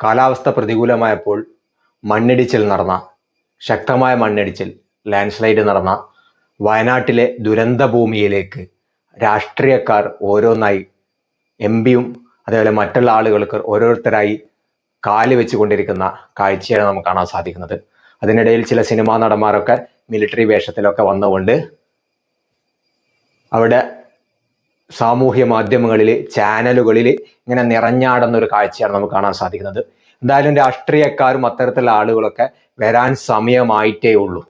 കാലാവസ്ഥ പ്രതികൂലമായപ്പോൾ മണ്ണിടിച്ചിൽ നടന്ന ശക്തമായ മണ്ണിടിച്ചിൽ ലാൻഡ് സ്ലൈഡ് നടന്ന വയനാട്ടിലെ ദുരന്ത ഭൂമിയിലേക്ക് രാഷ്ട്രീയക്കാർ ഓരോന്നായി എംപിയും അതേപോലെ മറ്റുള്ള ആളുകൾക്ക് ഓരോരുത്തരായി കാല് വെച്ചുകൊണ്ടിരിക്കുന്ന കാഴ്ചയാണ് നമുക്ക് കാണാൻ സാധിക്കുന്നത്. അതിനിടയിൽ ചില സിനിമാ നടന്മാരൊക്കെ മിലിറ്ററി വേഷത്തിലൊക്കെ വന്നുകൊണ്ട് അവിടെ സാമൂഹ്യ മാധ്യമങ്ങളിൽ ചാനലുകളിൽ ഇങ്ങനെ നിറഞ്ഞാടുന്ന ഒരു കാഴ്ചയാണ് നമുക്ക് കാണാൻ സാധിക്കുന്നത്. എന്തായാലും രാഷ്ട്രീയക്കാരും അത്തരത്തിലുള്ള ആളുകളൊക്കെ വരാൻ സമയമായിട്ടേ ഉള്ളൂ.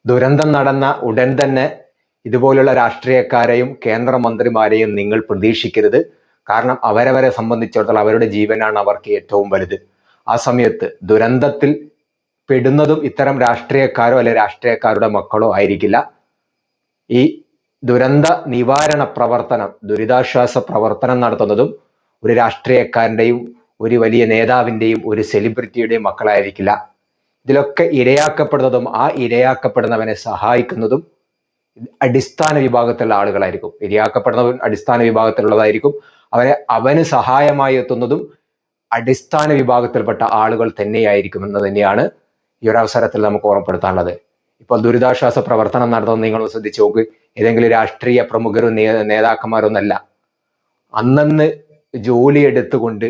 ദുരന്തം നടന്ന ഉടൻ തന്നെ ഇതുപോലുള്ള രാഷ്ട്രീയക്കാരെയും കേന്ദ്രമന്ത്രിമാരെയും നിങ്ങൾ പ്രതീക്ഷിക്കരുത്. കാരണം അവരവരെ സംബന്ധിച്ചിടത്തോളം അവരുടെ ജീവനാണ് അവർക്ക് ഏറ്റവും വലുത്. ആ സമയത്ത് ദുരന്തത്തിൽ പെടുന്നതും ഇത്തരം രാഷ്ട്രീയക്കാരോ അല്ലെ രാഷ്ട്രീയക്കാരുടെ മക്കളോ ആയിരിക്കില്ല. ഈ ദുരന്ത നിവാരണ പ്രവർത്തനം, ദുരിതാശ്വാസ പ്രവർത്തനം നടത്തുന്നതും ഒരു രാഷ്ട്രീയക്കാരൻ്റെയും ഒരു വലിയ നേതാവിൻ്റെയും ഒരു സെലിബ്രിറ്റിയുടെയും മക്കളായിരിക്കില്ല. ഇതിലൊക്കെ ഇരയാക്കപ്പെടുന്നതും ആ ഇരയാക്കപ്പെടുന്നവനെ സഹായിക്കുന്നതും അടിസ്ഥാന വിഭാഗത്തിലുള്ള ആളുകളായിരിക്കും. ഇരയാക്കപ്പെടുന്നവൻ അടിസ്ഥാന വിഭാഗത്തിലുള്ളതായിരിക്കും. അവന് സഹായമായി എത്തുന്നതും അടിസ്ഥാന വിഭാഗത്തിൽപ്പെട്ട ആളുകൾ തന്നെയായിരിക്കും എന്ന് തന്നെയാണ് ഈ ഒരു അവസരത്തിൽ നമുക്ക് ഓർമ്മപ്പെടുത്താനുള്ളത്. ഇപ്പോൾ ദുരിതാശ്വാസ പ്രവർത്തനം നടത്തുന്നത് നിങ്ങൾ ശ്രദ്ധിച്ചു നോക്ക്. ഏതെങ്കിലും രാഷ്ട്രീയ പ്രമുഖരും നേതാക്കന്മാരൊന്നല്ല. അന്നന്ന് ജോലി എടുത്തുകൊണ്ട്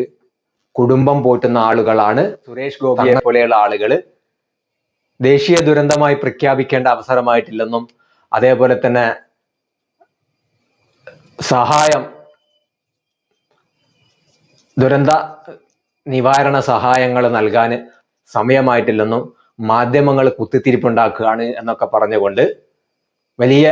കുടുംബം പോറ്റുന്ന ആളുകളാണ്. സുരേഷ് ഗോപിയെ പോലെയുള്ള ആളുകൾ ദേശീയ ദുരന്തമായി പ്രഖ്യാപിക്കേണ്ട അവസരമായിട്ടില്ലെന്നും അതേപോലെ തന്നെ സഹായം ദുരന്ത നിവാരണ സഹായങ്ങൾ നൽകാൻ സമയമായിട്ടില്ലെന്നും മാധ്യമങ്ങൾ കുത്തിത്തിരിപ്പുണ്ടാക്കുകയാണ് എന്നൊക്കെ പറഞ്ഞുകൊണ്ട് വലിയ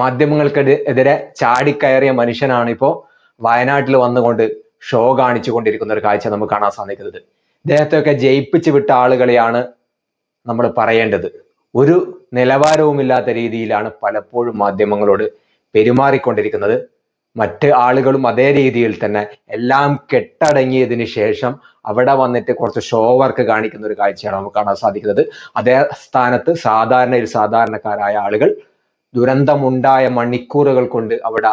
മാധ്യമങ്ങൾക്കെതിരെ ചാടിക്കയറിയ മനുഷ്യനാണ് ഇപ്പോൾ വയനാട്ടിൽ വന്നുകൊണ്ട് ഷോ കാണിച്ചു കൊണ്ടിരിക്കുന്ന ഒരു കാഴ്ച നമുക്ക് കാണാൻ സാധിക്കുന്നത്. ഇദ്ദേഹത്തെയൊക്കെ ജയിപ്പിച്ചു വിട്ട ആളുകളെയാണ് നമ്മൾ പറയേണ്ടത്. ഒരു നിലവാരവുമില്ലാത്ത രീതിയിലാണ് പലപ്പോഴും മാധ്യമങ്ങളോട് പെരുമാറിക്കൊണ്ടിരിക്കുന്നത്. മറ്റ് ആളുകളും അതേ രീതിയിൽ തന്നെ എല്ലാം കെട്ടടങ്ങിയതിന് ശേഷം അവിടെ വന്നിട്ട് കുറച്ച് ഷോ വർക്ക് കാണിക്കുന്ന ഒരു കാഴ്ചയാണ് നമുക്ക് കാണാൻ സാധിക്കുന്നത്. അതേ സ്ഥാനത്ത് സാധാരണക്കാരായ ആളുകൾ ദുരന്തമുണ്ടായ മണിക്കൂറുകൾ കൊണ്ട് അവിടെ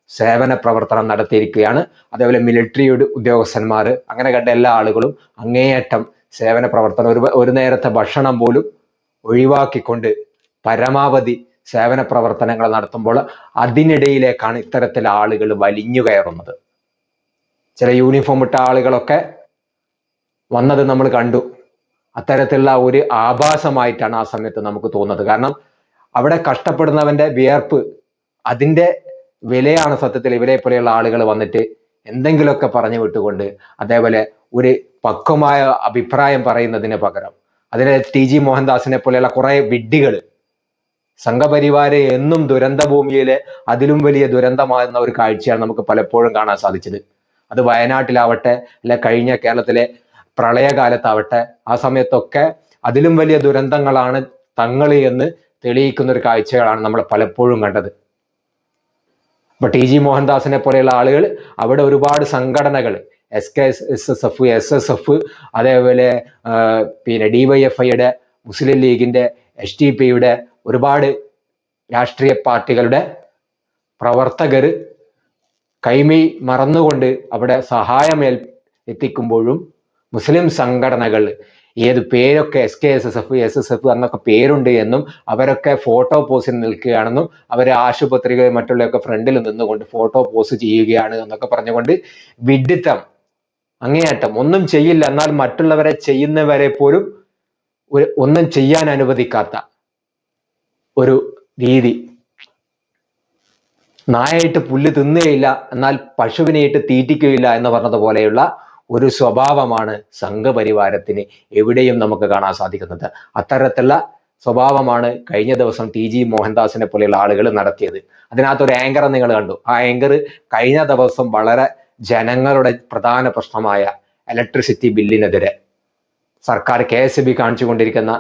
സേവന പ്രവർത്തനം നടത്തിയിരിക്കുകയാണ്. അതേപോലെ മിലിറ്ററിയുടെ ഉദ്യോഗസ്ഥന്മാർ, അങ്ങനെ കണ്ട എല്ലാ ആളുകളും അങ്ങേയറ്റം സേവന പ്രവർത്തനം, ഒരു നേരത്തെ ഭക്ഷണം പോലും ഒഴിവാക്കിക്കൊണ്ട് പരമാവധി സേവന പ്രവർത്തനങ്ങൾ നടത്തുമ്പോൾ അതിനിടയിലേക്കാണ് ഇത്തരത്തിലെ ആളുകൾ വലിഞ്ഞു കയറുന്നത്. ചില യൂണിഫോം ഇട്ട ആളുകളൊക്കെ വന്നത് നമ്മൾ കണ്ടു. അത്തരത്തിലുള്ള ഒരു ആഭാസമായിട്ടാണ് ആ സമയത്ത് നമുക്ക് തോന്നുന്നത്. കാരണം അവിടെ കഷ്ടപ്പെടുന്നവന്റെ വിയർപ്പ്, അതിൻ്റെ വിലയാണ് സത്യത്തിൽ ഇവരെ പോലെയുള്ള ആളുകൾ വന്നിട്ട് എന്തെങ്കിലുമൊക്കെ പറഞ്ഞു വിട്ടുകൊണ്ട് അതേപോലെ ഒരു പക്വമായ അഭിപ്രായം പറയുന്നതിന് പകരം അതിനെ ടി ജി മോഹൻദാസിനെ പോലെയുള്ള കുറെ വിഡ്ഢികൾ, സംഘപരിവാരെ എന്നും ദുരന്ത ഭൂമിയിലെ അതിലും വലിയ ദുരന്തമാകുന്ന ഒരു കാഴ്ചയാണ് നമുക്ക് പലപ്പോഴും കാണാൻ സാധിച്ചത്. അത് വയനാട്ടിലാവട്ടെ അല്ലെ കഴിഞ്ഞ കേരളത്തിലെ പ്രളയകാലത്താവട്ടെ, ആ സമയത്തൊക്കെ അതിലും വലിയ ദുരന്തങ്ങളാണ് തങ്ങൾ എന്ന് തെളിയിക്കുന്ന ഒരു കാഴ്ചകളാണ് നമ്മൾ പലപ്പോഴും കണ്ടത്. അപ്പൊ ടി ജി മോഹൻദാസിനെ പോലെയുള്ള ആളുകൾ അവിടെ ഒരുപാട് സംഘടനകൾ, SKSSF, SSF, അതേപോലെ പിന്നെ DYFIയുടെ, മുസ്ലിം ലീഗിന്റെ, HDPയുടെ ഒരുപാട് രാഷ്ട്രീയ പാർട്ടികളുടെ പ്രവർത്തകർ കൈമൈ മറന്നുകൊണ്ട് അവിടെ സഹായം എത്തിക്കുമ്പോഴും മുസ്ലിം സംഘടനകൾ ഏത് പേരൊക്കെ SKSSF, SSF എന്നൊക്കെ പേരുണ്ട് എന്നും അവരൊക്കെ ഫോട്ടോ പോസിൽ നിൽക്കുകയാണെന്നും അവരെ ആശുപത്രികൾ മറ്റുള്ളവരൊക്കെ ഫ്രണ്ടിൽ നിന്നുകൊണ്ട് ഫോട്ടോ പോസ് ചെയ്യുകയാണ് എന്നൊക്കെ പറഞ്ഞുകൊണ്ട് വിഡ്ഢിത്തം അങ്ങേയറ്റം. ഒന്നും ചെയ്യില്ല എന്നാൽ മറ്റുള്ളവരെ ചെയ്യുന്നവരെ പോലും ഒന്നും ചെയ്യാൻ അനുവദിക്കാത്ത ഒരു രീതി. നായായിട്ട് പുല്ല് തിന്നുകയില്ല എന്നാൽ പശുവിനെയിട്ട് തീറ്റിക്കുകയില്ല എന്ന് പറഞ്ഞതുപോലെയുള്ള ഒരു സ്വഭാവമാണ് സംഘപരിവാരത്തിന് എവിടെയും നമുക്ക് കാണാൻ സാധിക്കുന്നത്. അത്തരത്തിലുള്ള സ്വഭാവമാണ് കഴിഞ്ഞ ദിവസം ടി ജി മോഹൻദാസിനെ പോലെയുള്ള ആളുകൾ നടത്തിയത്. അതിനകത്തൊരു ആങ്കർ നിങ്ങൾ കണ്ടു. ആ ആങ്കർ കഴിഞ്ഞ ദിവസം വളരെ ജനങ്ങളുടെ പ്രധാന പ്രശ്നമായ ഇലക്ട്രിസിറ്റി ബില്ലിനെതിരെ സർക്കാർ KSB കാണിച്ചുകൊണ്ടിരിക്കുന്ന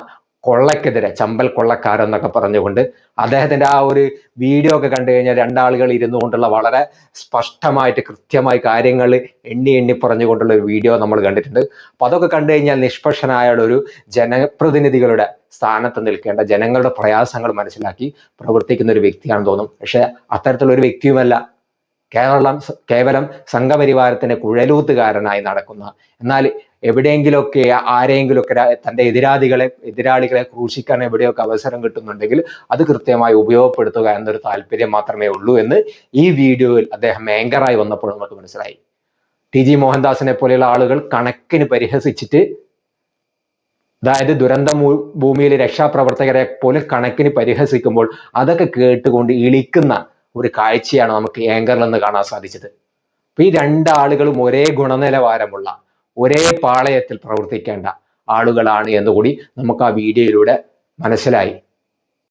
കൊള്ളക്കെതിരെ, ചമ്പൽ കൊള്ളക്കാരെന്നൊക്കെ പറഞ്ഞുകൊണ്ട് അദ്ദേഹത്തിന്റെ ആ ഒരു വീഡിയോ ഒക്കെ കണ്ടു കഴിഞ്ഞാൽ രണ്ടാളുകൾ ഇരുന്നു കൊണ്ടുള്ള വളരെ സ്പഷ്ടമായിട്ട് കൃത്യമായി കാര്യങ്ങൾ എണ്ണി പറഞ്ഞുകൊണ്ടുള്ള ഒരു വീഡിയോ നമ്മൾ കണ്ടിട്ടുണ്ട്. അപ്പൊ അതൊക്കെ കണ്ടു കഴിഞ്ഞാൽ നിഷ്പക്ഷനായ ഒരു ജനപ്രതിനിധികളുടെ സ്ഥാനത്ത് നിൽക്കേണ്ട, ജനങ്ങളുടെ പ്രയാസങ്ങൾ മനസ്സിലാക്കി പ്രവർത്തിക്കുന്ന ഒരു വ്യക്തിയാണെന്ന് തോന്നും. പക്ഷെ അത്തരത്തിലുള്ള ഒരു വ്യക്തിയുമല്ല. കേവലം സംഘപരിവാരത്തിന്റെ കുഴലൂത്തുകാരനായി നടക്കുന്ന, എന്നാൽ എവിടെയെങ്കിലുമൊക്കെ ആരെങ്കിലുമൊക്കെ തന്റെ എതിരാളികളെ ക്രൂശിക്കാൻ എവിടെയൊക്കെ അവസരം കിട്ടുന്നുണ്ടെങ്കിൽ അത് കൃത്യമായി ഉപയോഗപ്പെടുത്തുക എന്നൊരു താല്പര്യം മാത്രമേ ഉള്ളൂ എന്ന് ഈ വീഡിയോയിൽ അദ്ദേഹം ആങ്കറായി വന്നപ്പോൾ നമുക്ക് മനസ്സിലായി. ടി ജി മോഹൻദാസിനെ പോലെയുള്ള ആളുകൾ കണക്കിന് പരിഹസിച്ചിട്ട്, അതായത് ദുരന്ത ഭൂമിയിലെ രക്ഷാപ്രവർത്തകരെ പോലും കണക്കിന് പരിഹസിക്കുമ്പോൾ അതൊക്കെ കേട്ടുകൊണ്ട് ഇളിക്കുന്ന ഒരു കാഴ്ചയാണ് നമുക്ക് ആങ്കറിൽ നിന്ന് കാണാൻ സാധിച്ചത്. അപ്പൊ ഈ രണ്ടാളുകളും ഒരേ ഗുണനിലവാരമുള്ള, ഒരേ പാളയത്തിൽ പ്രവർത്തിക്കേണ്ട ആളുകളാണ് എന്നുകൂടി നമുക്ക് ആ വീഡിയോയിലൂടെ മനസ്സിലായി.